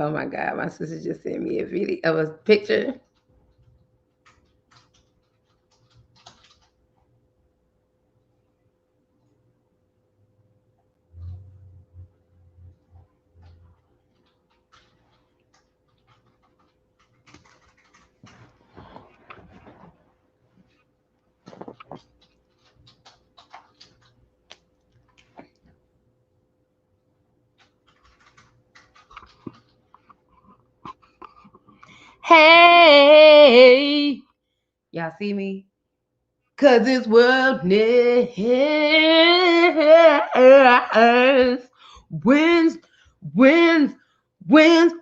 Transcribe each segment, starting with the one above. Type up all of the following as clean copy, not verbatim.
Oh my God, my sister just sent me a video of a picture. Hey, y'all see me? Cause this world needs wins, wins, Wednesday.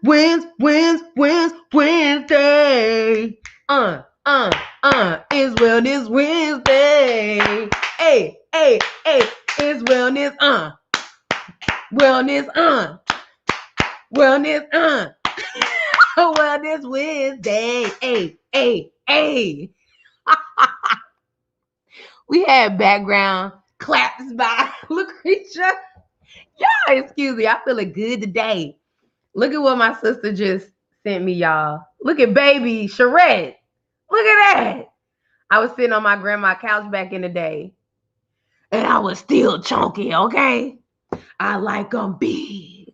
It's Wellness Wednesday. Hey, it's Wellness, Wellness, Wellness, Wellness Wednesday. Hey. We had background claps by Lucretia. Y'all, excuse me. I'm feeling good today. Look at what my sister just sent me, y'all. Look at baby Cherrett. Look at that. I was sitting on my grandma's couch back in the day, and I was still chunky, okay? I like them big.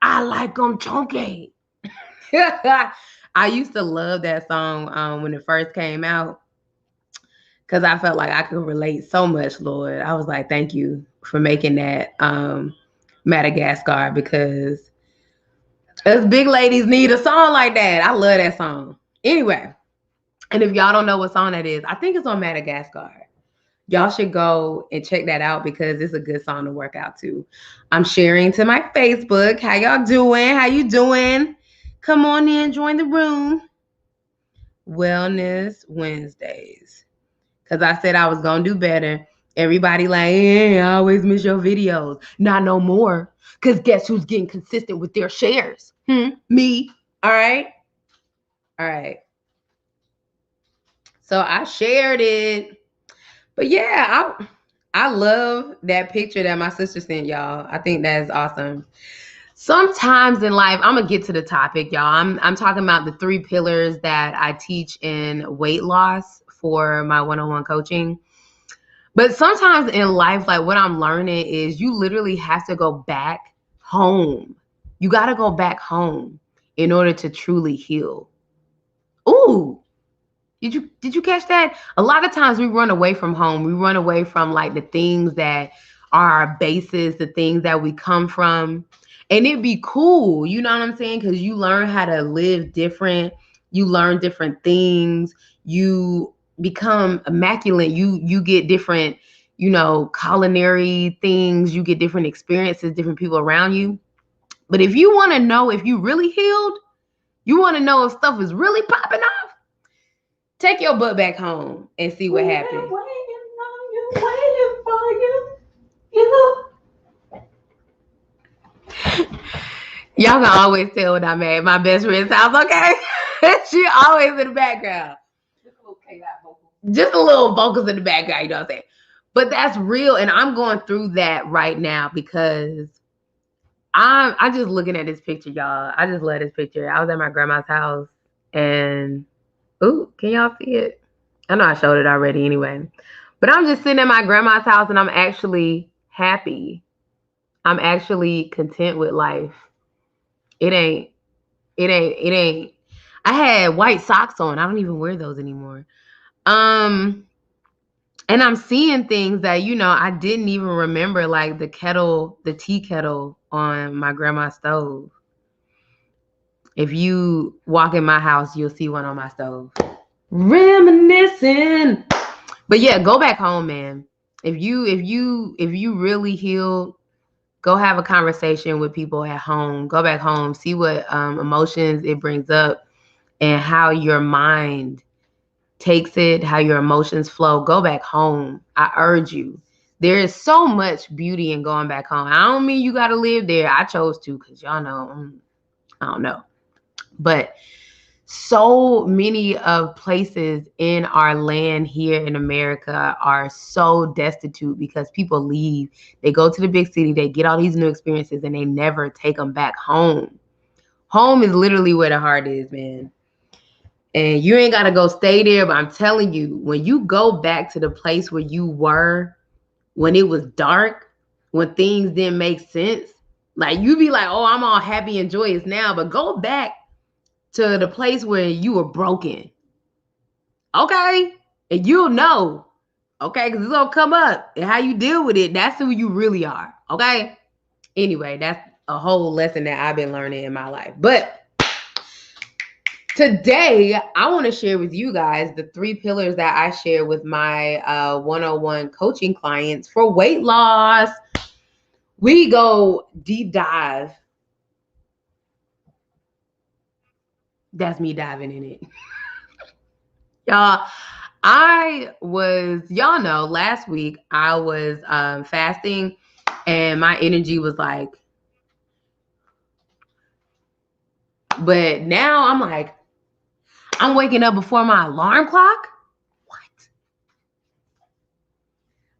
I like them chunky. I used to love that song when it first came out because I felt like I could relate so much, Lord. I was like, thank you for making that Madagascar, because us big ladies need a song like that. I love that song. Anyway, and if y'all don't know what song that is, I think it's on Madagascar. Y'all should go and check that out because it's a good song to work out to. I'm sharing to my Facebook. How y'all doing? How you doing? Come on in, join the room. Wellness Wednesdays. Because I said I was going to do better. Everybody like, I always miss your videos. Not no more. Because guess who's getting consistent with their shares? Me. All right. So I shared it. But yeah, I love that picture that my sister sent y'all. I think that's awesome. Sometimes in life, I'm gonna get to the topic, y'all. I'm talking about the 3 pillars that I teach in weight loss for my one-on-one coaching. But sometimes in life, like what I'm learning is you literally have to go back home. You got to go back home in order to truly heal. Ooh, did you catch that? A lot of times we run away from home. We run away from like the things that are our bases, the things that we come from. And it'd be cool, you know what I'm saying? Because you learn how to live different. You learn different things. You become immaculate. You get different, culinary things. You get different experiences, different people around you. But if you want to know if you really healed, you want to know if stuff is really popping off, take your butt back home and see what happened. Waiting for you. Y'all can always tell when I'm at my best friend's house, okay? She always in the background. Just a little vocals in the background, you know what I'm saying? But that's real, and I'm going through that right now because I'm just looking at this picture, y'all. I just love this picture. I was at my grandma's house, and ooh, can y'all see it? I know I showed it already anyway. But I'm just sitting at my grandma's house, and I'm actually happy. I'm actually content with life. It ain't. I had white socks on. I don't even wear those anymore. And I'm seeing things that, I didn't even remember, like the tea kettle on my grandma's stove. If you walk in my house, you'll see one on my stove. Reminiscing. But yeah, go back home, man. If you really healed, go have a conversation with people at home. Go back home, see what emotions it brings up and how your mind takes it, how your emotions flow. Go back home. I urge you. There is so much beauty in going back home. I don't mean you got to live there. I chose to because y'all know, I don't know. But so many of places in our land here in America are so destitute because people leave. They go to the big city, they get all these new experiences, and they never take them back home. Home is literally where the heart is, man. And you ain't got to go stay there, but I'm telling you, when you go back to the place where you were, when it was dark, when things didn't make sense, like you be like, oh, I'm all happy and joyous now, but go back to the place where you were broken. Okay? And you'll know. Okay? Because it's going to come up. And how you deal with it, that's who you really are. Okay? Anyway, that's a whole lesson that I've been learning in my life. But today, I want to share with you guys the 3 pillars that I share with my one-on-one coaching clients for weight loss. We go deep dive. That's me diving in it. Y'all, y'all know, last week I was fasting and my energy was like, but now I'm like, I'm waking up before my alarm clock. What?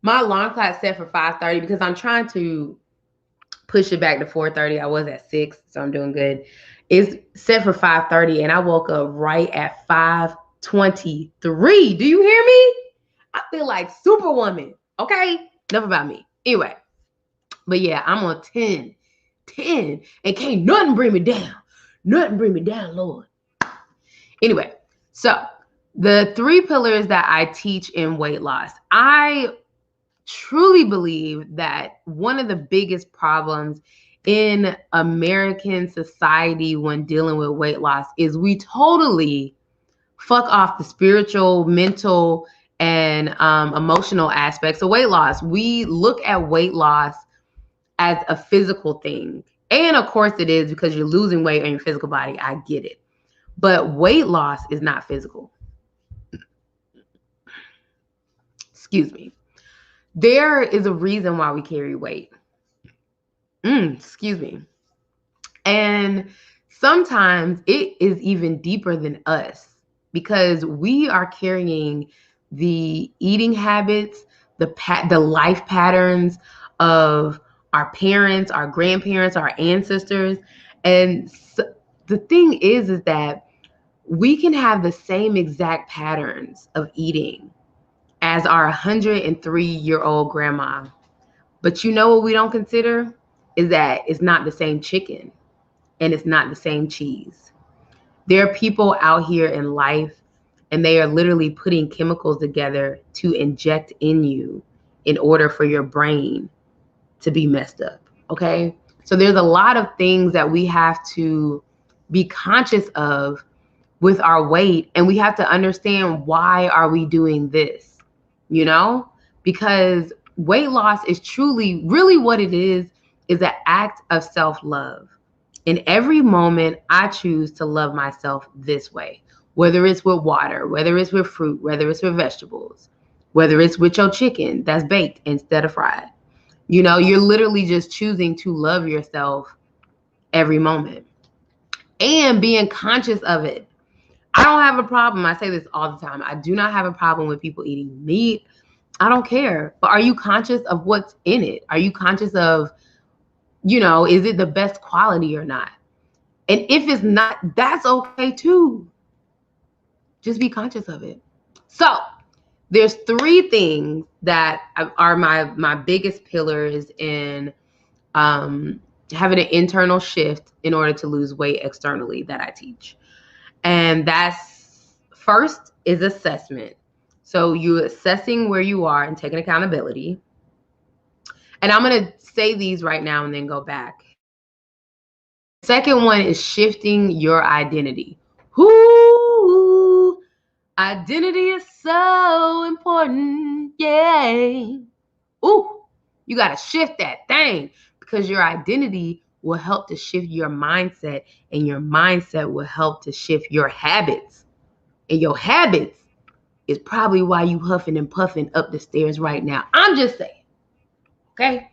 My alarm clock set for 5:30 because I'm trying to push it back to 4:30. I was at 6, so I'm doing good. It's set for 5:30 and I woke up right at 5:23. Do you hear me? I feel like Superwoman. Okay? Enough about me. Anyway. But yeah, I'm on 10. And can't nothing bring me down. Nothing bring me down, Lord. Anyway, so the 3 pillars that I teach in weight loss. I truly believe that one of the biggest problems in American society when dealing with weight loss is we totally fuck off the spiritual, mental, and emotional aspects of weight loss. We look at weight loss as a physical thing. And of course it is because you're losing weight on your physical body. I get it. But weight loss is not physical. Excuse me. There is a reason why we carry weight. Excuse me. And sometimes it is even deeper than us because we are carrying the eating habits, the life patterns of our parents, our grandparents, our ancestors. And the thing is that we can have the same exact patterns of eating as our 103-year-old grandma. But you know what we don't consider is that it's not the same chicken and it's not the same cheese. There are people out here in life and they are literally putting chemicals together to inject in you in order for your brain to be messed up. Okay? So there's a lot of things that we have to be conscious of with our weight, and we have to understand why are we doing this, you know? Because weight loss is truly, really what it is an act of self-love. In every moment, I choose to love myself this way, whether it's with water, whether it's with fruit, whether it's with vegetables, whether it's with your chicken that's baked instead of fried. You know, you're literally just choosing to love yourself every moment and being conscious of it. I don't have a problem. I say this all the time. I do not have a problem with people eating meat. I don't care. But are you conscious of what's in it? Are you conscious of, is it the best quality or not? And if it's not, that's okay too. Just be conscious of it. So there's 3 things that are my biggest pillars in having an internal shift in order to lose weight externally that I teach. And that's first is assessment. So you're assessing where you are and taking accountability. And I'm going to say these right now and then go back. Second one is shifting your identity. Ooh, identity is so important. Yay. Ooh, you got to shift that thing because your identity will help to shift your mindset, and your mindset will help to shift your habits. And your habits is probably why you huffing and puffing up the stairs right now. I'm just saying. Okay?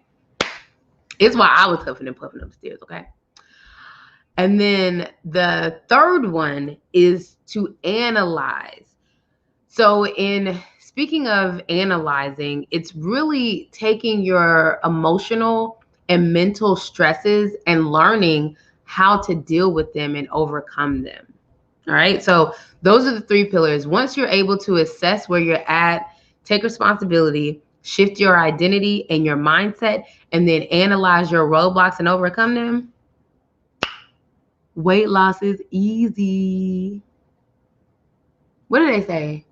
It's why I was huffing and puffing up the stairs, okay? And then the third one is to analyze. So in speaking of analyzing, it's really taking your emotional and mental stresses and learning how to deal with them and overcome them. All right. So those are the 3 pillars. Once you're able to assess where you're at, take responsibility, shift your identity and your mindset, and then analyze your roadblocks and overcome them, weight loss is easy. What do they say?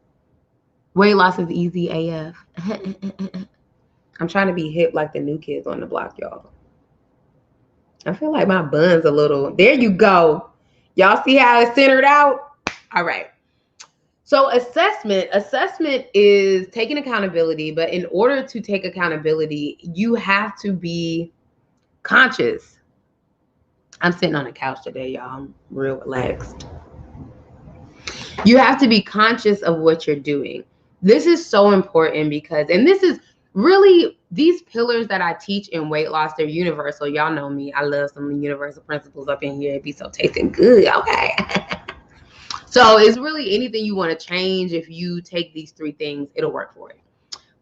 Weight loss is easy AF. I'm trying to be hip like the new kids on the block, y'all. I feel like my bun's a little, there you go. Y'all see how it's centered out? All right. So assessment is taking accountability, but in order to take accountability, you have to be conscious. I'm sitting on the couch today, y'all. I'm real relaxed. You have to be conscious of what you're doing. This is so important because, and this is really, these pillars that I teach in weight loss, they're universal. Y'all know me. I love some universal principles up in here. It'd be so tasting good. Okay. So it's really anything you want to change. If you take these 3 things, it'll work for it.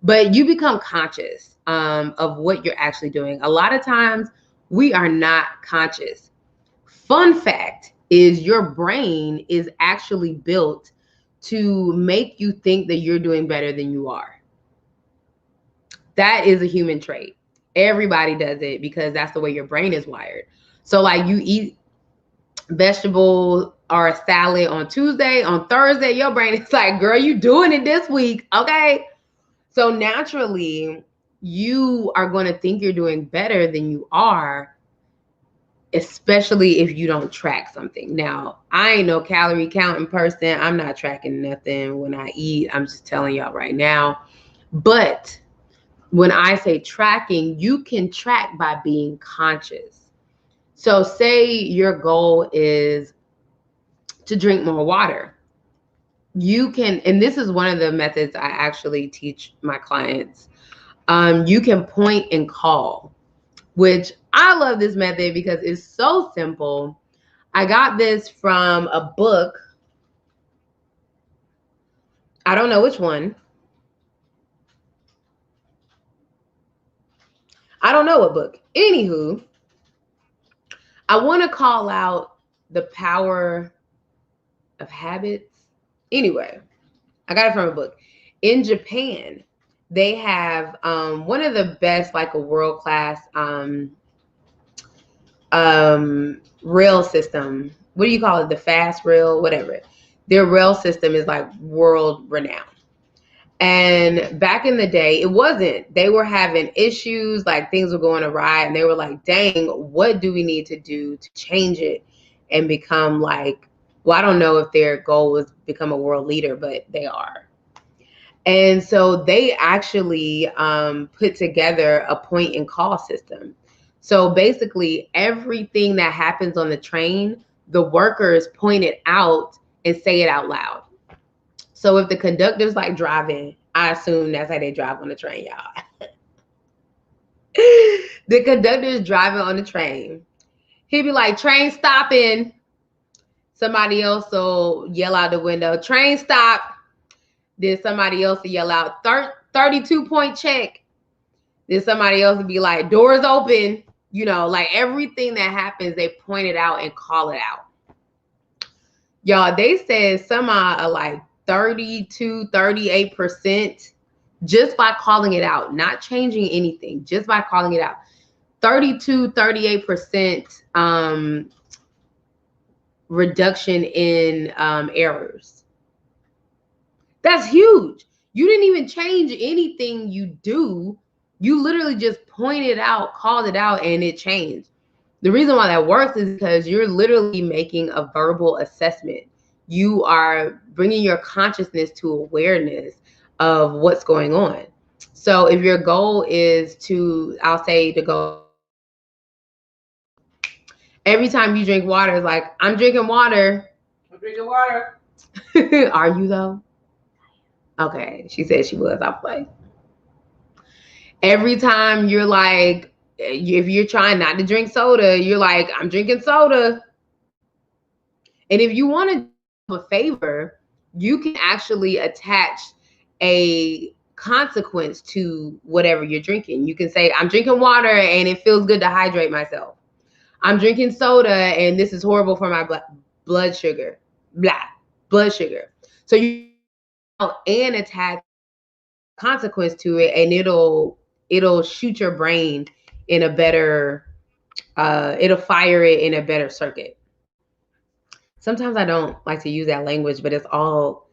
But you become conscious of what you're actually doing. A lot of times we are not conscious. Fun fact is your brain is actually built to make you think that you're doing better than you are. That is a human trait. Everybody does it because that's the way your brain is wired. So like you eat vegetables or a salad on Tuesday, on Thursday, your brain is like, girl, you doing it this week. Okay. So naturally, you are going to think you're doing better than you are, especially if you don't track something. Now, I ain't no calorie counting person. I'm not tracking nothing when I eat. I'm just telling y'all right now. But when I say tracking, you can track by being conscious. So say your goal is to drink more water. You can, and this is one of the methods I actually teach my clients. You can point and call, which I love this method because it's so simple. I got this from a book. I don't know which one. I don't know what book. Anywho, I want to call out The Power of Habits. Anyway, I got it from a book. In Japan, they have one of the best, like a world-class rail system. What do you call it? The fast rail, whatever. Their rail system is like world renowned. And back in the day, it wasn't. They were having issues, like things were going awry, and they were like, dang, what do we need to do to change it and become like, well, I don't know if their goal was become a world leader, but they are. And so they actually put together a point and call system. So basically everything that happens on the train, the workers point it out and say it out loud. So if the conductor's like driving, I assume that's how they drive on the train, y'all. The conductor is driving on the train. He'd be like, train stopping. Somebody else will yell out the window, train stop. Then somebody else will yell out, 32-point check. Then somebody else will be like, doors open. You know, like everything that happens, they point it out and call it out. Y'all, they said some are like 32, 38% just by calling it out, not changing anything, just by calling it out. 32, 38% reduction in errors. That's huge. You didn't even change anything you do. You literally just pointed it out, called it out, and it changed. The reason why that works is because you're literally making a verbal assessment. You are bringing your consciousness to awareness of what's going on. So if your goal is to, I'll say to go, every time you drink water, it's like, I'm drinking water. I'm drinking water. Are you though? Okay, she said she was. I'll play. Every time you're like, if you're trying not to drink soda, you're like, I'm drinking soda. And if you want to do a favor, you can actually attach a consequence to whatever you're drinking. You can say, I'm drinking water and it feels good to hydrate myself. I'm drinking soda and this is horrible for my blood sugar. Blood sugar. So you and attach consequence to it, and it'll shoot your brain in a better it'll fire it in a better circuit. Sometimes I don't like to use that language, but it's all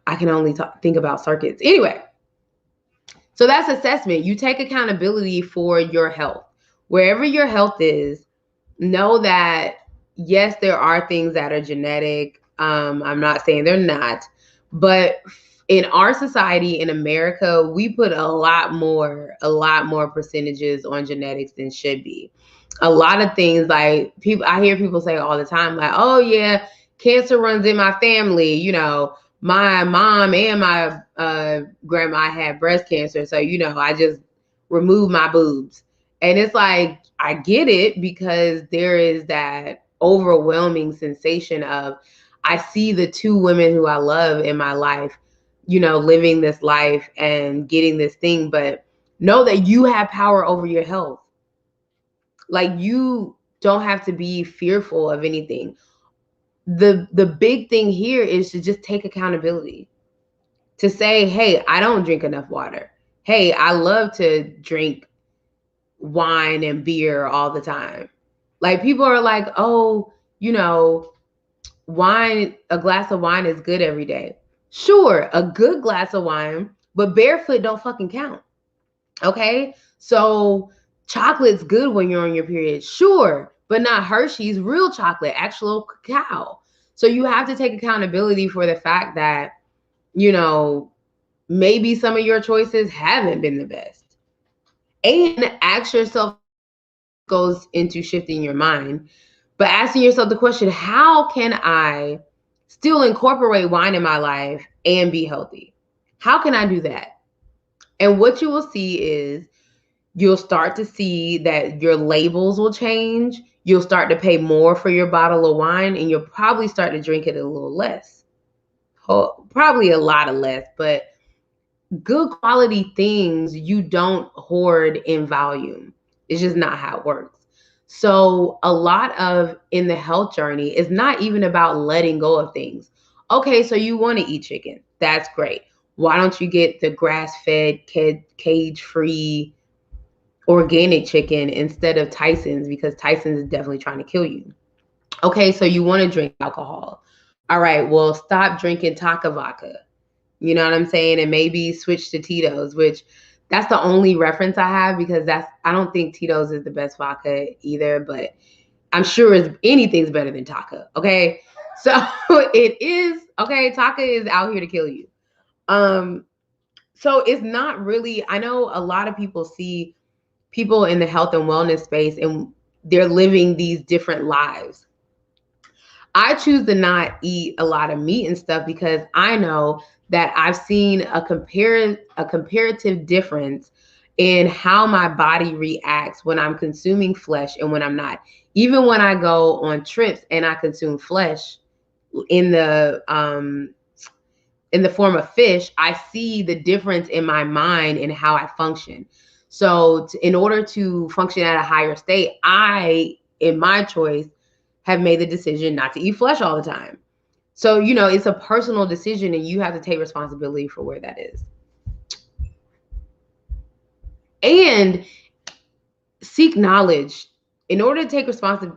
I can only think about circuits. Anyway, so that's assessment. You take accountability for your health. Wherever your health is, know that yes, there are things that are genetic. I'm not saying they're not, but in our society in America, we put a lot more percentages on genetics than should be. A lot of things, like people, I hear people say all the time, like, oh yeah, cancer runs in my family. You know, my mom and my grandma had breast cancer, so I just removed my boobs. And it's like, I get it, because there is that overwhelming sensation of, I see the two women who I love in my life, living this life and getting this thing. But know that you have power over your health. Like, you don't have to be fearful of anything. The big thing here is to just take accountability. To say, hey, I don't drink enough water. Hey, I love to drink wine and beer all the time. Like, people are like, oh, wine, a glass of wine is good every day. Sure, a good glass of wine, but barefoot don't fucking count. Okay? So chocolate's good when you're on your period. Sure, but not Hershey's, real chocolate, actual cacao. So you have to take accountability for the fact that, maybe some of your choices haven't been the best. And ask yourself, goes into shifting your mind, but asking yourself the question, how can I still incorporate wine in my life and be healthy? How can I do that? And what you will see is, you'll start to see that your labels will change. You'll start to pay more for your bottle of wine, and you'll probably start to drink it a little less. Probably a lot of less, but good quality things you don't hoard in volume. It's just not how it works. So a lot of in the health journey is not even about letting go of things. Okay, so you want to eat chicken. That's great. Why don't you get the grass-fed, cage-free, organic chicken instead of Tyson's, because Tyson's is definitely trying to kill you. Okay, so you want to drink alcohol. All right, well, stop drinking Taka vodka. You know what I'm saying? And maybe switch to Tito's, which that's the only reference I have, because I don't think Tito's is the best vodka either, but I'm sure anything's better than Taka. Okay. So it is, okay, Taka is out here to kill you. So it's not really, I know a lot of people see people in the health and wellness space and they're living these different lives. I choose to not eat a lot of meat and stuff because I know that I've seen a comparative difference in how my body reacts when I'm consuming flesh and when I'm not. Even when I go on trips and I consume flesh in the form of fish, I see the difference in my mind and how I function. So in order to function at a higher state, I, in my choice, have made the decision not to eat flesh all the time. So, it's a personal decision and you have to take responsibility for where that is. And seek knowledge. In order to take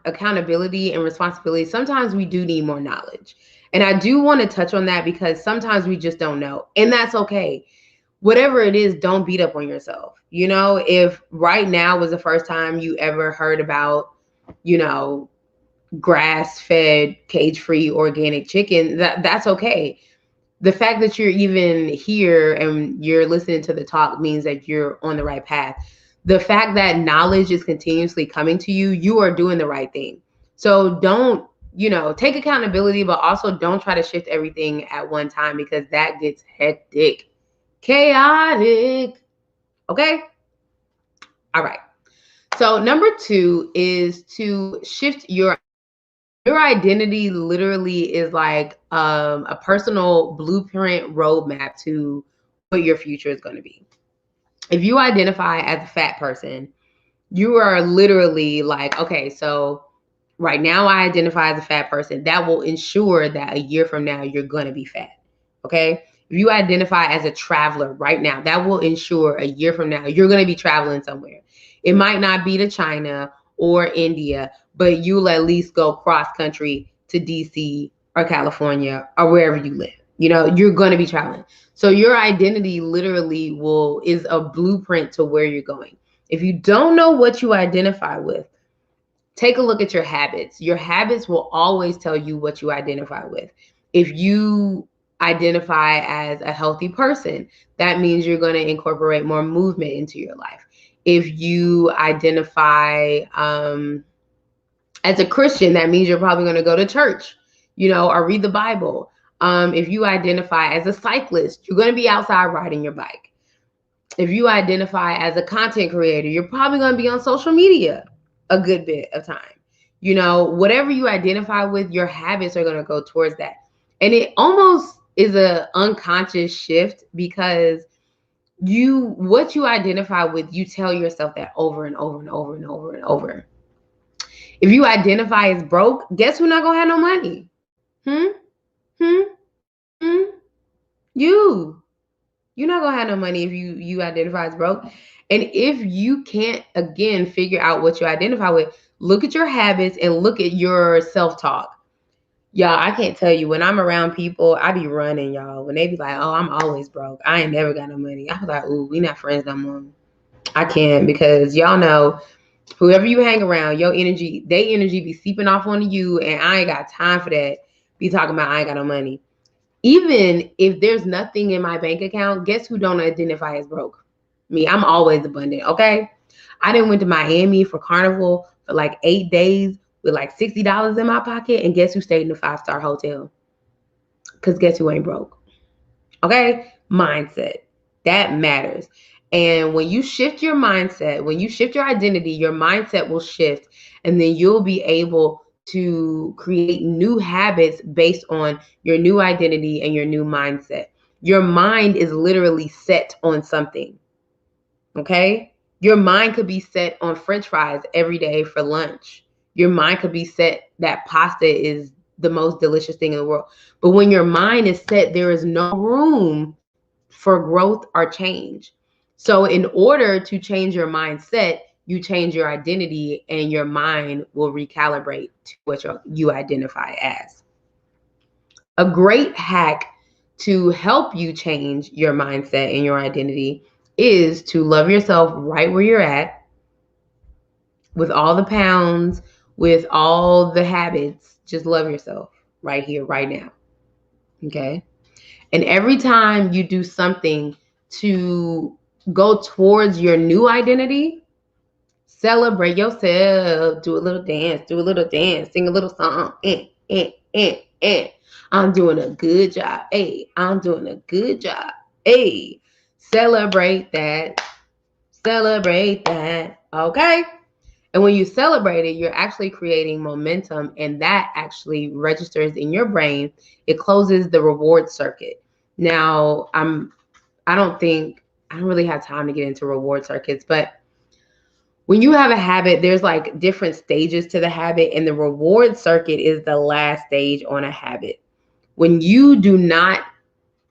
accountability and responsibility, sometimes we do need more knowledge. And I do want to touch on that because sometimes we just don't know. And that's okay. Whatever it is, don't beat up on yourself. If right now was the first time you ever heard about, grass-fed, cage-free organic chicken, that's okay. The fact that you're even here and you're listening to the talk means that you're on the right path. The fact that knowledge is continuously coming to you, you are doing the right thing. So don't, take accountability, but also don't try to shift everything at one time, because that gets hectic, chaotic. Okay? All right. So number 2 is to shift your identity. Literally is like a personal blueprint roadmap to what your future is going to be. If you identify as a fat person, You are literally like, okay, so right now I identify as a fat person. That will ensure that a year from now you're going to be fat. Okay? If you identify as a traveler right now, that will ensure a year from now you're going to be traveling somewhere. It might not be to China or India, but you'll at least go cross country to DC or California or wherever you live. You know, you're going to be traveling. So your identity literally is a blueprint to where you're going. If you don't know what you identify with, take a look at your habits. Your habits will always tell you what you identify with. If you identify as a healthy person, that means you're going to incorporate more movement into your life. If you identify as a Christian, that means you're probably going to go to church, you know, or read the Bible. If you identify as a cyclist, you're going to be outside riding your bike. If you identify as a content creator, you're probably going to be on social media a good bit of time. You know, whatever you identify with, your habits are going to go towards that. And it almost is an unconscious shift because what you identify with, you tell yourself that over and over and over and over and over. If you identify as broke, guess who's not going to have no money? You're not gonna have no money if you identify as broke. And if you can't, again, figure out what you identify with, look at your habits and look at your self-talk. Y'all, I can't tell you, when I'm around people, I be running, y'all. When they be like, oh, I'm always broke, I ain't never got no money, I was like, ooh, we not friends no more. I can't, because y'all know, whoever you hang around, your energy, they energy be seeping off onto you, and I ain't got time for that. Be talking about I ain't got no money. Even if there's nothing in my bank account, guess who don't identify as broke? Me. I'm always abundant, okay? I done went to Miami for Carnival for like 8 days with like $60 in my pocket, and guess who stayed in a 5-star hotel? Because guess who ain't broke? Okay? Mindset. That matters. And when you shift your mindset, when you shift your identity, your mindset will shift, and then you'll be able to create new habits based on your new identity and your new mindset. Your mind is literally set on something. Okay? Your mind could be set on French fries every day for lunch. Your mind could be set that pasta is the most delicious thing in the world. But when your mind is set, there is no room for growth or change. So in order to change your mindset, you change your identity, and your mind will recalibrate to what you identify as. A great hack to help you change your mindset and your identity is to love yourself right where you're at, with all the pounds, with all the habits. Just love yourself right here, right now. Okay? And every time you do something to go towards your new identity, celebrate yourself, do a little dance, sing a little song. I'm doing a good job. Hey, I'm doing a good job. Hey, celebrate that. Celebrate that. Okay? And when you celebrate it, you're actually creating momentum, and that actually registers in your brain. It closes the reward circuit. Now, I don't really have time to get into reward circuits, but when you have a habit, there's like different stages to the habit, and the reward circuit is the last stage on a habit. When you do not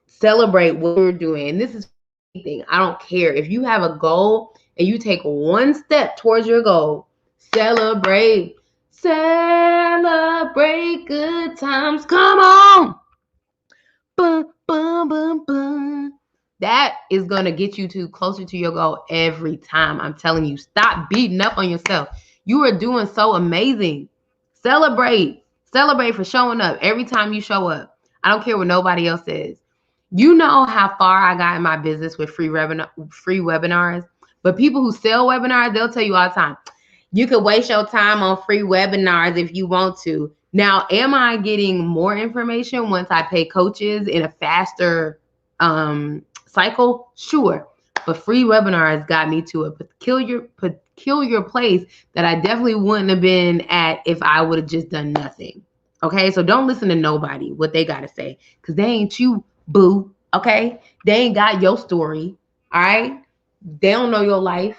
celebrate what you're doing, and this is anything, I don't care. If you have a goal and you take one step towards your goal, celebrate. Celebrate good times. Come on. Boom, boom, boom, boom. That is going to get you closer to your goal every time. I'm telling you, stop beating up on yourself. You are doing so amazing. Celebrate. Celebrate for showing up every time you show up. I don't care what nobody else says. You know how far I got in my business with free webinars, but people who sell webinars, they'll tell you all the time, you could waste your time on free webinars if you want to. Now, am I getting more information once I pay coaches in a faster cycle? Sure. But free webinars got me to a peculiar place that I definitely wouldn't have been at if I would have just done nothing. Okay? So don't listen to nobody, what they got to say, because they ain't you, boo. Okay? They ain't got your story. All right? They don't know your life.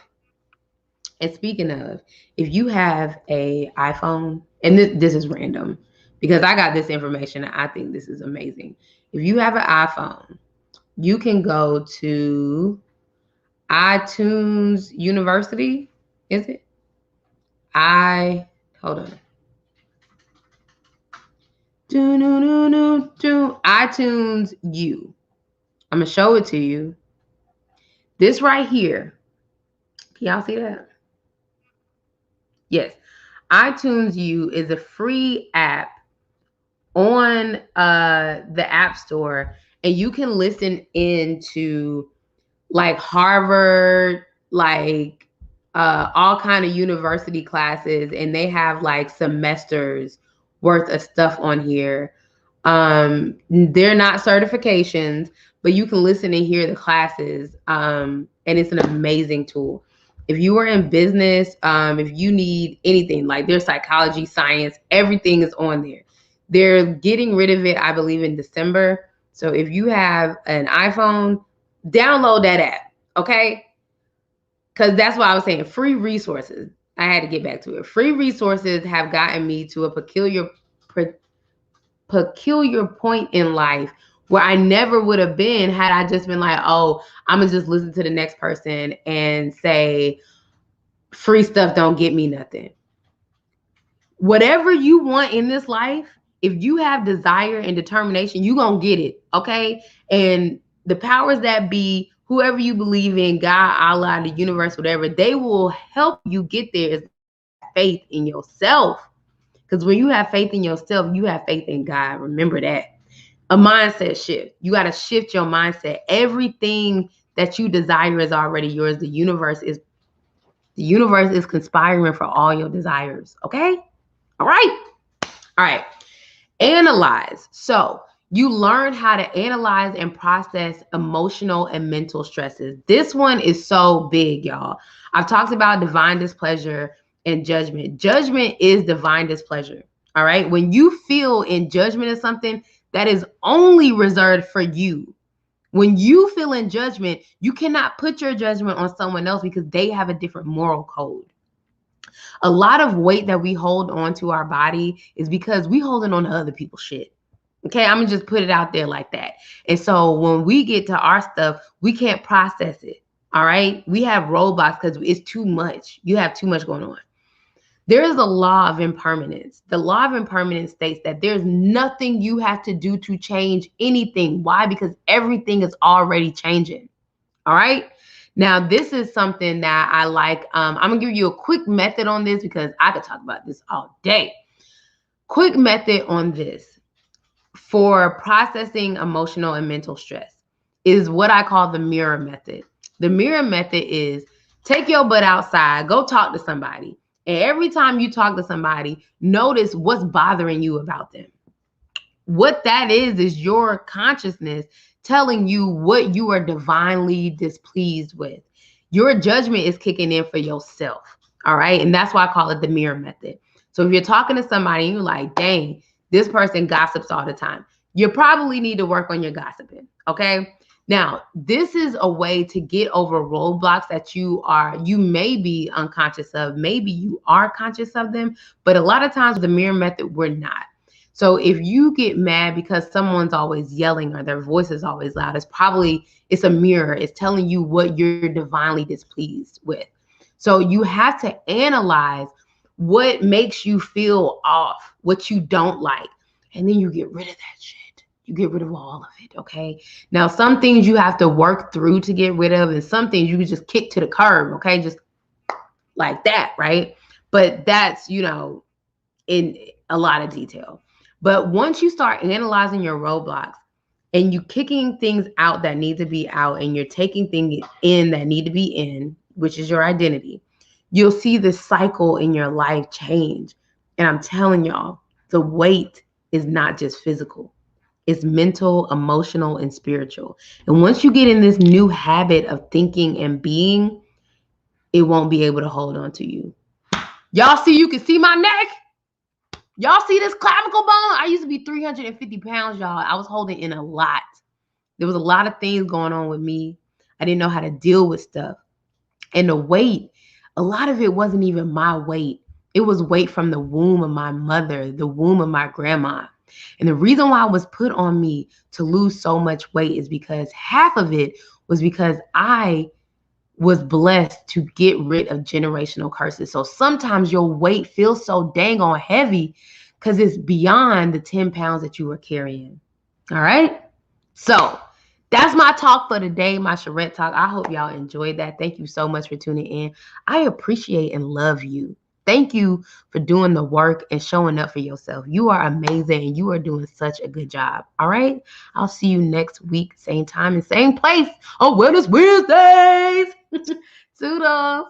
And speaking of, if you have a iPhone, and this is random because I got this information and I think this is amazing. If you have an iPhone, you can go to iTunes University. Is it? Hold on. iTunes U. I'm gonna show it to you. This right here. Can y'all see that? Yes. iTunes U is a free app on the App Store, and you can listen into like Harvard, like all kind of university classes, and they have like semesters worth of stuff on here. They're not certifications, but you can listen and hear the classes, and it's an amazing tool. If you are in business, if you need anything, like there's psychology, science, everything is on there. They're getting rid of it, I believe, in December. So if you have an iPhone, download that app, okay? Because that's why I was saying free resources. I had to get back to it. Free resources have gotten me to a peculiar point in life where I never would have been had I just been like, oh, I'm going to just listen to the next person and say, free stuff don't get me nothing. Whatever you want in this life, if you have desire and determination, you're going to get it, okay? And the powers that be, whoever you believe in, God, Allah, the universe, whatever, they will help you get there. Is faith in yourself. Because when you have faith in yourself, you have faith in God. Remember that. A mindset shift. You got to shift your mindset. Everything that you desire is already yours. The universe is conspiring for all your desires. Okay? All right. Analyze. So you learn how to analyze and process emotional and mental stresses. This one is so big, y'all. I've talked about divine displeasure and judgment. Judgment is divine displeasure. All right. When you feel in judgment of something, that is only reserved for you. When you feel in judgment, you cannot put your judgment on someone else because they have a different moral code. A lot of weight that we hold on to our body is because we holding on to other people's shit. Okay, I'm gonna just put it out there like that. And so when we get to our stuff, we can't process it. All right, we have roadblocks because it's too much. You have too much going on. There is a law of impermanence. The law of impermanence states that there's nothing you have to do to change anything. Why? Because everything is already changing. All right. Now, this is something that I like. I'm going to give you a quick method on this because I could talk about this all day. Quick method on this for processing emotional and mental stress is what I call the mirror method. The mirror method is take your butt outside, go talk to somebody. And every time you talk to somebody, notice what's bothering you about them. What that is your consciousness telling you what you are divinely displeased with. Your judgment is kicking in for yourself. All right. And that's why I call it the mirror method. So if you're talking to somebody and you're like, dang, this person gossips all the time, you probably need to work on your gossiping. Okay. Now, this is a way to get over roadblocks that you may be unconscious of. Maybe you are conscious of them, but a lot of times the mirror method, we're not. So if you get mad because someone's always yelling or their voice is always loud, it's a mirror. It's telling you what you're divinely displeased with. So you have to analyze what makes you feel off, what you don't like, and then you get rid of that shit. You get rid of all of it, okay? Now, some things you have to work through to get rid of, and some things you can just kick to the curb, okay? Just like that, right? But that's, in a lot of detail. But once you start analyzing your roadblocks and you kicking things out that need to be out and you're taking things in that need to be in, which is your identity, you'll see the cycle in your life change. And I'm telling y'all, the weight is not just physical. It's mental, emotional, and spiritual. And once you get in this new habit of thinking and being, it won't be able to hold on to you. Y'all see, you can see my neck? Y'all see this clavicle bone? I used to be 350 pounds, y'all. I was holding in a lot. There was a lot of things going on with me. I didn't know how to deal with stuff. And the weight a lot of it wasn't even my weight. It was weight from the womb of my mother, the womb of my grandma. And the reason why it was put on me to lose so much weight is because half of it was because I was blessed to get rid of generational curses. So sometimes your weight feels so dang on heavy because it's beyond the 10 pounds that you were carrying. All right. So that's my talk for today, my Cherrett talk. I hope y'all enjoyed that. Thank you so much for tuning in. I appreciate and love you. Thank you for doing the work and showing up for yourself. You are amazing and you are doing such a good job. All right. I'll see you next week, same time and same place on Wellness Wednesdays. Toodles.